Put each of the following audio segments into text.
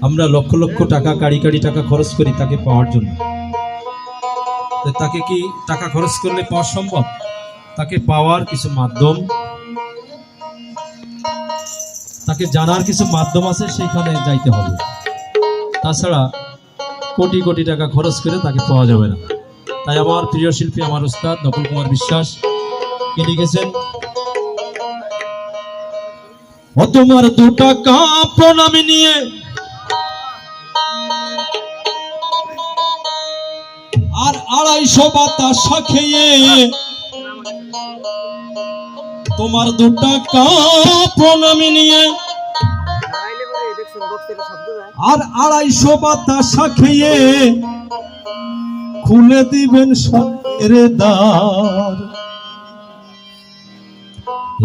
আমরা লক্ষ লক্ষ টাকা কাড়ি কাড়ি টাকা খরচ করি তাকে পাওয়ার জন্য। তাকে কি টাকা খরচ করলে পাওয়া সম্ভব? তাকে পাওয়ার কিছু মাধ্যম, তাকে জানার কিছু মাধ্যম আছে, সেখানে যাইতে হবে। তাছাড়া কোটি কোটি টাকা খরচ করে তাকে পাওয়া যাবে না। তাই আমার প্রিয় শিল্পী, আমার উস্তাদ নকুল কুমার বিশ্বাস কি লিখেছেন, ও তোমার 2 টাকা প্রণামী নিয়ে আর 250 বাতাসা খেয়ে, তোমার 2 টাকা প্রণামী নিয়ে আর 250 বাতাসা খেয়ে খুলে দিবেন স্বর্গের দ্বার।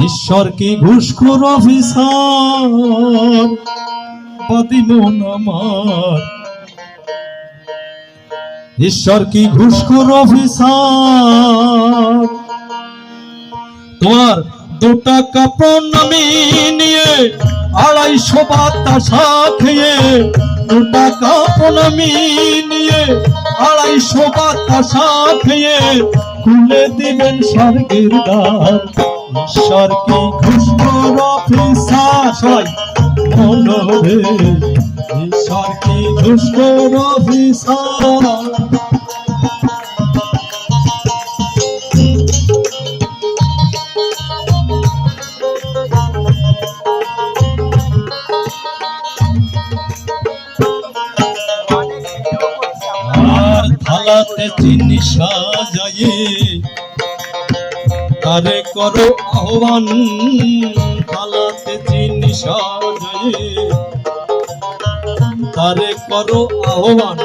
ঈশ্বর কি ঘুষখোর অফিসার বাদিল আমার, ঈশ্বর কি ঘুষখোর অফিসার। তোমার 2 টাকা প্রণামী নিয়ে 250 বাতাসা খেয়ে, 2 টাকা প্রণামী নিয়ে 250 বাতাসা খেয়ে খুলে দিবেন স্বর্গের দ্বার। ঈশ্বর কি ঘুষখোর অফিসার, সবাই মনোরে, ঈশ্বর কি ঘুষখোর অফিসার। আর থালাতে চিনি সাজায়ে তারে করো আহ্বান, থালাতে চিনি সাজায়ে তারে করো আহ্বান।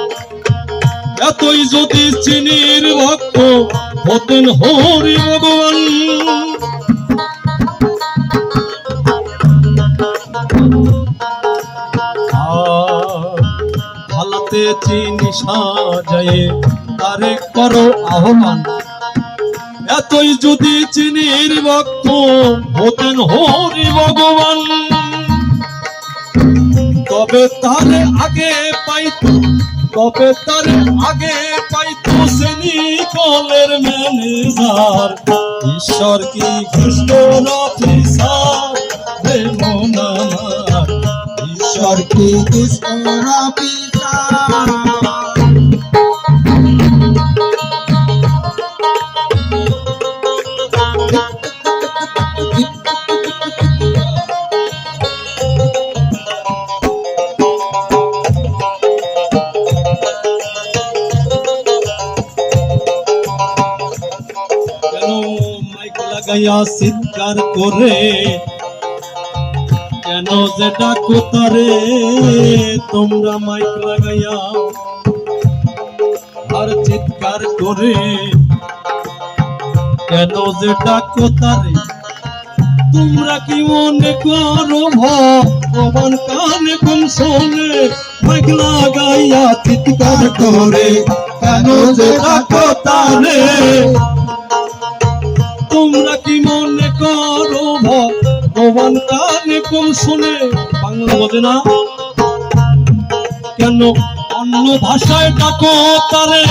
এতই যদি চিনির ভক্ত হতেন হরি ভগবান, থালাতে চিনি সাজায়ে তারে করো আহ্বান। এতই যদি চিনির ভক্ত হতেন হরি ভগবান, তবে তারে আগে পাইতো, তবে তারে আগে পাইতো শ্রেণী কলের ম্যানেজার। ঈশ্বর কি ঘুষখোর অফিসার রে মন আমার, ঈশ্বর কি ঘুষখোর অফিসার। লাগাইয়া চিৎকার করে কেন যে ডাকো তারে, তোমরা মাইক লাগাইয়া আর চিৎকার করে কেন যে ডাকো তারে। তোমরা কি মনে করো ভগবান কানে কোন শোনে, মাইক লাগাইয়া চিৎকার করে কেন যে ডাকো তারে। তোমরা কি মনে করো ভগবান কানে কম শুনে, বাংলা বোঝে না কেন? অন্য ভাষায় ডাকো তারে,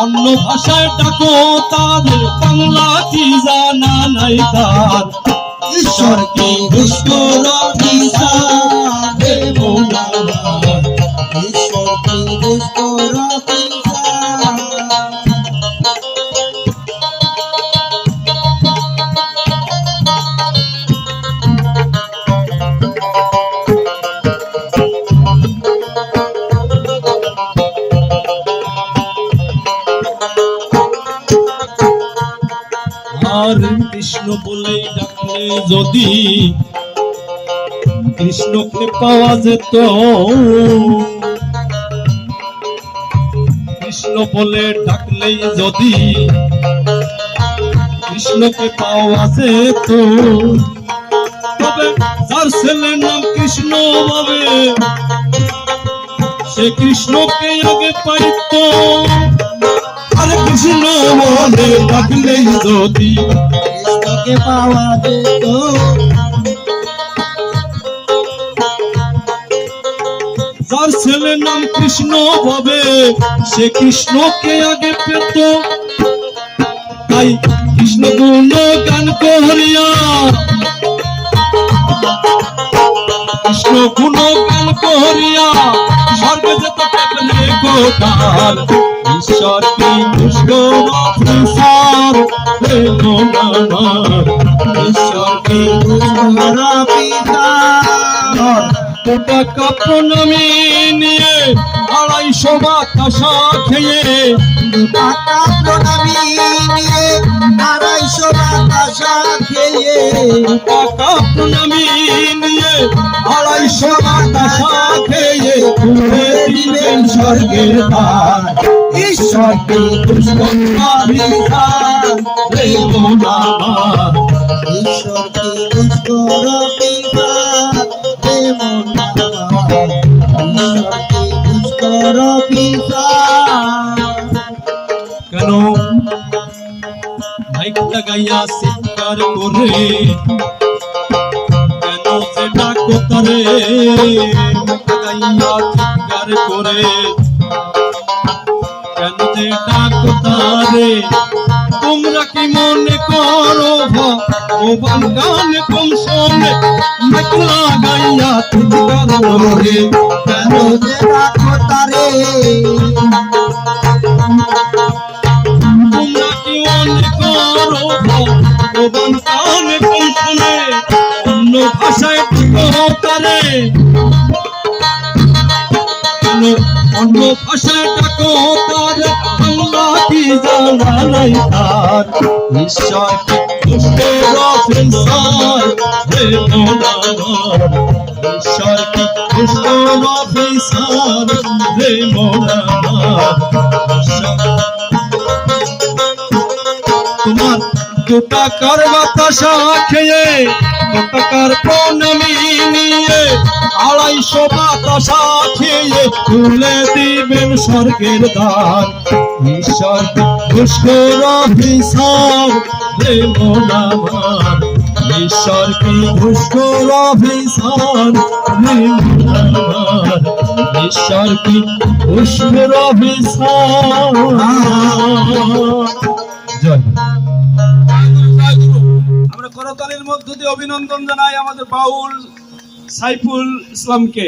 অন্য ভাষায় ডাকো তারে, বাংলা কি জানা নাই তার। ঈশ্বর কি ঘুষখোর অফিসার রে মন আমার, ঈশ্বর কি ঘুষখোর অফিসার। আর কৃষ্ণ বলেই ডাকলে যদি কৃষ্ণকে পাওয়া যেত, কৃষ্ণ বলে ডাকলেই যদি কৃষ্ণকে পাওয়া যেত, তবে যার ছেলের নাম কৃষ্ণ ভাবে সে কৃষ্ণকে আগে পাইত। আর কৃষ্ণ বলে ডাকলেই যদি কৃষ্ণকে পাওয়া যেত, যার ছেলের নাম কৃষ্ণ হবে সে কৃষ্ণকে আগে পেত, তাই কৃষ্ণ গুণ গান করিয়া, কৃষ্ণ গুণ গান করিয়া স্বর্গে যেত পেলে গোটাল। ঈশ্বর কি দুষ্ট অফিসার হে মন আমার, ঈশ্বর কি দুষ্ট অফিসার। টাকা প্রণামী নিয়ে 250 বাতাসা খেয়ে, টাকা প্রণামী নিয়ে 250 বাতাসা খেয়ে, টাকা প্রণামী নিয়ে 250 বাতাসা খেয়ে খুলে দিবেন স্বর্গের দ্বার। ঈশ্বর কি দুষ্ট অফিসার হে মন আমার, ঈশ্বর কি দুষ্ট অফিসার হে মন আমার, ঈশ্বর কি দুষ্ট অফিসার। কেন মাইক লাগাইয়া চিৎকার করে, কেন যে ডাকো তারে মাইক লাগাইয়া চিৎকার করে, কেন যে ডাকো তারে। তোমরা কি মনে করো ভগবান গান কম শোনে, মাইক লাগাইয়া চিৎকার করে, কেন যে ডাকো তারে। তোমরা কি মনে করো ভগবান গান কম শোনে, অন্য ভাষায় ডাকো তারে। কেন অন্য ভাষায় ডাকো তারে, আল্লাহ কি জানা নাই তার। ঈশ্বর কি দুষ্ট অফিসার হে মন আমার, ঈশ্বর কি দুষ্ট অফিসার হে মন আমার। তোমার 2 টাকার বাতাসা খেয়ে, 2 টাকার প্রণামী নিয়ে 250 বাতাসা খেয়ে খুলে দিবেন স্বর্গের দ্বার। ঈশ্বর কি দুষ্ট অফিসার হে মন আমার, ঈশ্বর কি দুষ্ট অফিসার হে মন আমার, ঈশ্বর কি দুষ্ট অফিসার। জয়। আমরা করতালির মধ্য দিয়ে অভিনন্দন জানাই আমাদের বাউল সাইফুল ইসলামকে।